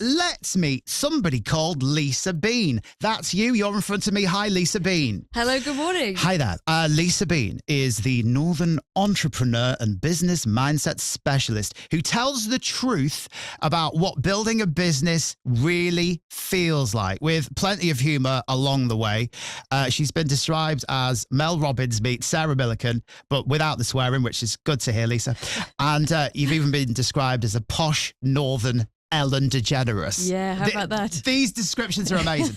let's meet somebody called Lisa Bean. That's you. You're in front of me. Hi, Lisa Bean. Hello, good morning. Hi there. Lisa Bean is the Northern entrepreneur and business mindset specialist who tells the truth about what building a business really feels like, with plenty of humor along the way. She's been described as Mel Robbins meets Sarah Millican, but without the swearing, which is good to hear, Lisa. And you've even been described as a posh Northern Ellen DeGeneres. Yeah, how about that? These descriptions are amazing.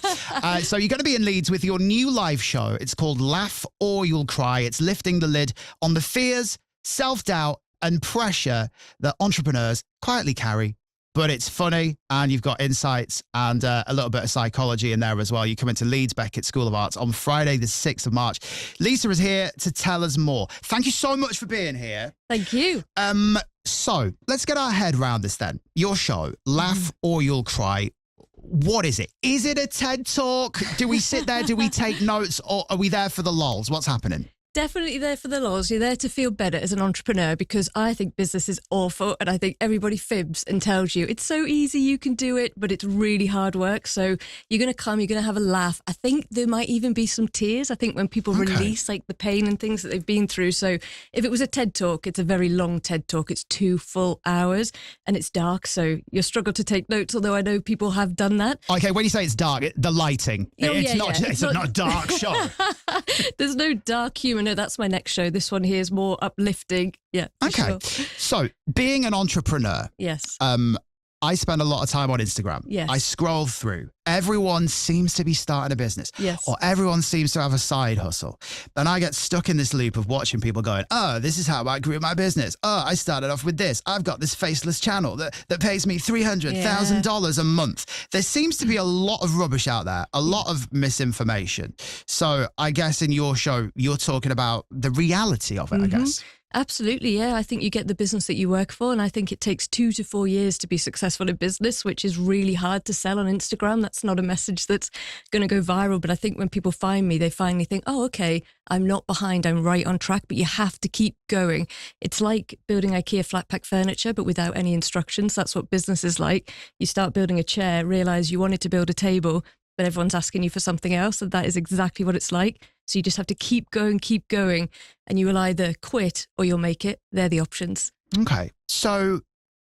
So you're going to be in Leeds with your new live show. It's called Laugh or You'll Cry. It's lifting the lid on the fears, self-doubt and pressure that entrepreneurs quietly carry. But it's funny, and you've got insights and a little bit of psychology in there as well. You come into Leeds Beckett School of Arts on Friday, the 6th of March. Lisa is here to tell us more. Thank you so much for being here. Thank you. So let's get our head around this then. Your show, Laugh or You'll Cry. What is it? Is it a TED Talk? Do we sit there? Do we take notes? Or are we there for the lols? What's happening? Definitely there for the lols. You're there to feel better as an entrepreneur, because I think business is awful and I think everybody fibs and tells you it's so easy, you can do it, but it's really hard work. So you're going to come, you're going to have a laugh. I think there might even be some tears. I think when people release like the pain and things that they've been through. So if it was a TED Talk, it's a very long TED Talk. It's 2 full hours and it's dark. So you'll struggle to take notes, although I know people have done that. Okay, when you say it's dark, the lighting. It's not a dark show. There's no dark humour. No, that's my next show. This one here is more uplifting. Yeah. Okay. Sure. So being an entrepreneur. Yes. I spend a lot of time on Instagram. Yes. I scroll through. Everyone seems to be starting a business. Yes. Or everyone seems to have a side hustle. And I get stuck in this loop of watching people going, oh, this is how I grew my business. Oh, I started off with this. I've got this faceless channel that pays me $300,000 a month. There seems to be a lot of rubbish out there, a lot of misinformation. So I guess in your show, you're talking about the reality of it, I guess. Absolutely, yeah. I think you get the business that you work for, and I think it takes 2 to 4 years to be successful in business, which is really hard to sell on Instagram. That's not a message that's going to go viral, but I think when people find me, they finally think, oh, okay, I'm not behind, I'm right on track, but you have to keep going. It's like building IKEA flat pack furniture, but without any instructions. That's what business is like. You start building a chair, realize you wanted to build a table, but everyone's asking you for something else, and that is exactly what it's like. So you just have to keep going, and you will either quit or you'll make it. They're the options. Okay. So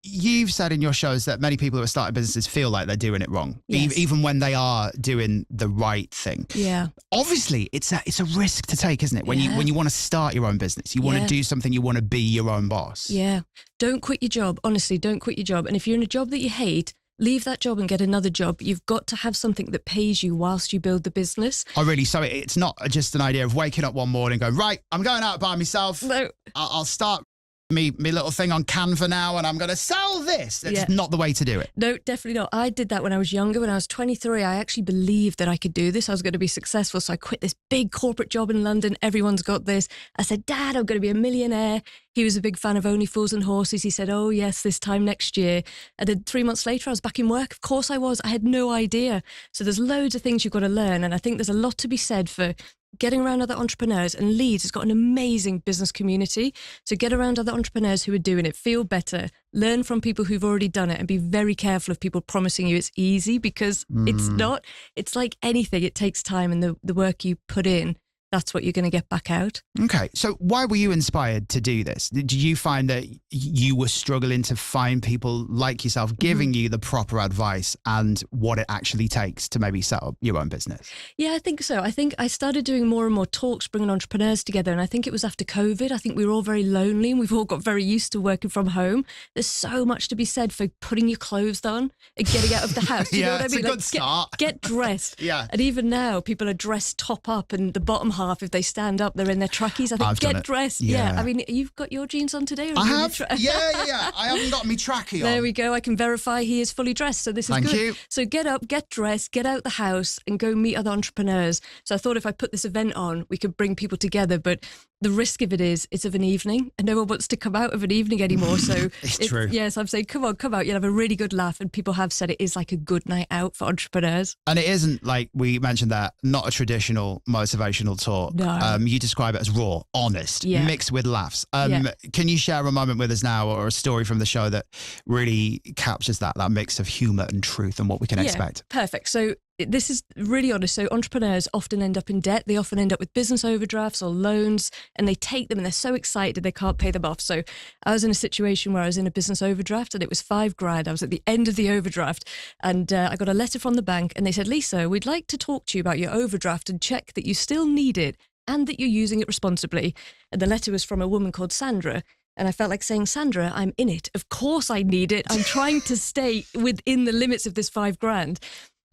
you've said in your shows that many people who are starting businesses feel like they're doing it wrong, even when they are doing the right thing. Yeah. Obviously, it's a risk to take, isn't it? When you want to start your own business, you want to do something, you want to be your own boss. Yeah. Don't quit your job. Honestly, don't quit your job. And if you're in a job that you hate, leave that job and get another job. You've got to have something that pays you whilst you build the business. Oh, really? So it's not just an idea of waking up one morning and going, right, I'm going out by myself. No. I'll start me little thing on Canva now and I'm going to sell this. That's not the way to do it. No, definitely not. I did that when I was younger. When I was 23, I actually believed that I could do this. I was going to be successful. So I quit this big corporate job in London. Everyone's got this. I said, Dad, I'm going to be a millionaire. He was a big fan of Only Fools and Horses. He said, oh, yes, this time next year. And then 3 months later, I was back in work. Of course I was. I had no idea. So there's loads of things you've got to learn. And I think there's a lot to be said for getting around other entrepreneurs. And Leeds has got an amazing business community. So get around other entrepreneurs who are doing it, feel better, learn from people who've already done it, and be very careful of people promising you it's easy, because it's not. It's like anything. It takes time, and the work you put in, that's what you're going to get back out. Okay. So why were you inspired to do this? Did you find that you were struggling to find people like yourself giving you the proper advice and what it actually takes to maybe set up your own business? Yeah, I think so. I think I started doing more and more talks, bringing entrepreneurs together. And I think it was after COVID. I think we were all very lonely and we've all got very used to working from home. There's so much to be said for putting your clothes on and getting out of the house. You know what I mean? It's a good start. Get dressed. Yeah. And even now, people are dressed top up, and the bottom half, if they stand up, they're in their trackies. I think get dressed. Yeah. I mean, you've got your jeans on today? Or I have. Yeah. I haven't got me trackie on. There we go. I can verify he is fully dressed. So this is good. Thank you. So get up, get dressed, get out the house and go meet other entrepreneurs. So I thought if I put this event on, we could bring people together. But the risk of it is it's of an evening and no one wants to come out of an evening anymore. So it's true. Yes, I'm saying, come out. You'll have a really good laugh. And people have said it is like a good night out for entrepreneurs. And it isn't, like we mentioned that, not a traditional motivational talk. No. You describe it as raw, honest, mixed with laughs. Can you share a moment with us now or a story from the show that really captures that mix of humor and truth and what we can expect? Perfect. So this is really honest. So entrepreneurs often end up in debt. They often end up with business overdrafts or loans, and they take them and they're so excited they can't pay them off. So I was in a situation where I was in a business overdraft and it was $5,000. I was at the end of the overdraft and I got a letter from the bank and they said, Lisa, we'd like to talk to you about your overdraft and check that you still need it and that you're using it responsibly. And the letter was from a woman called Sandra. And I felt like saying, Sandra, I'm in it. Of course I need it. I'm trying to stay within the limits of this $5,000.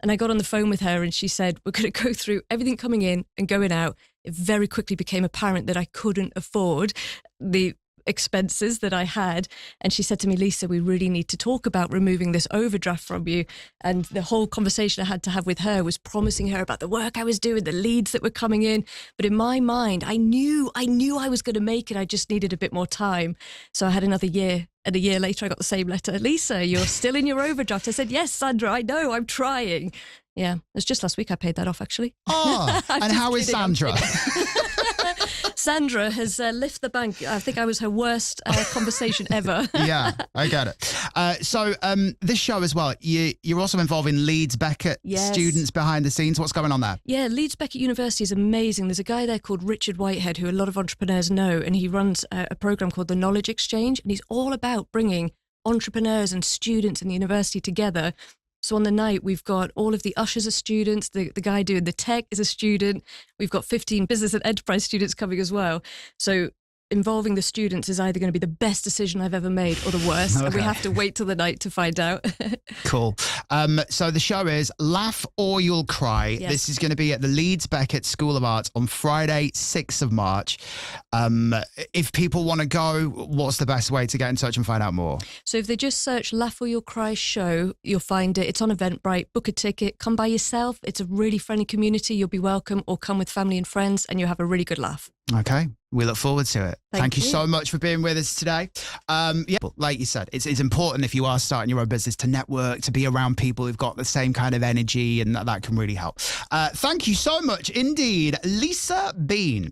And I got on the phone with her and she said, we're going to go through everything coming in and going out. It very quickly became apparent that I couldn't afford the expenses that I had. And she said to me, Lisa, we really need to talk about removing this overdraft from you. And the whole conversation I had to have with her was promising her about the work I was doing, the leads that were coming in. But in my mind, I knew I was going to make it. I just needed a bit more time. So I had another year. And a year later, I got the same letter. Lisa, you're still in your overdraft. I said, yes, Sandra, I know, I'm trying. Yeah, it was just last week I paid that off, actually. Oh, and how is Sandra? Sandra has left the bank. I think I was her worst conversation ever. Yeah, I get it. So this show as well, you're also involving Leeds Beckett students behind the scenes. What's going on there? Yeah, Leeds Beckett University is amazing. There's a guy there called Richard Whitehead who a lot of entrepreneurs know, and he runs a program called the Knowledge Exchange, and he's all about bringing entrepreneurs and students in the university together. So on the night, we've got all of the ushers are students. The guy doing the tech is a student. We've got 15 business and enterprise students coming as well. So involving the students is either going to be the best decision I've ever made or the worst. Okay. And we have to wait till the night to find out. Cool. So the show is Laugh or You'll Cry. Yes. This is going to be at the Leeds Beckett School of Arts on Friday, 6th of March. If people want to go, what's the best way to get in touch and find out more? So if they just search Laugh or You'll Cry show, you'll find it. It's on Eventbrite. Book a ticket. Come by yourself. It's a really friendly community. You'll be welcome, or come with family and friends and you'll have a really good laugh. Okay. We look forward to it. Thank you so much for being with us today. Like you said, it's important if you are starting your own business to network, to be around people who've got the same kind of energy, and that can really help. Thank you so much indeed, Lisa Bean.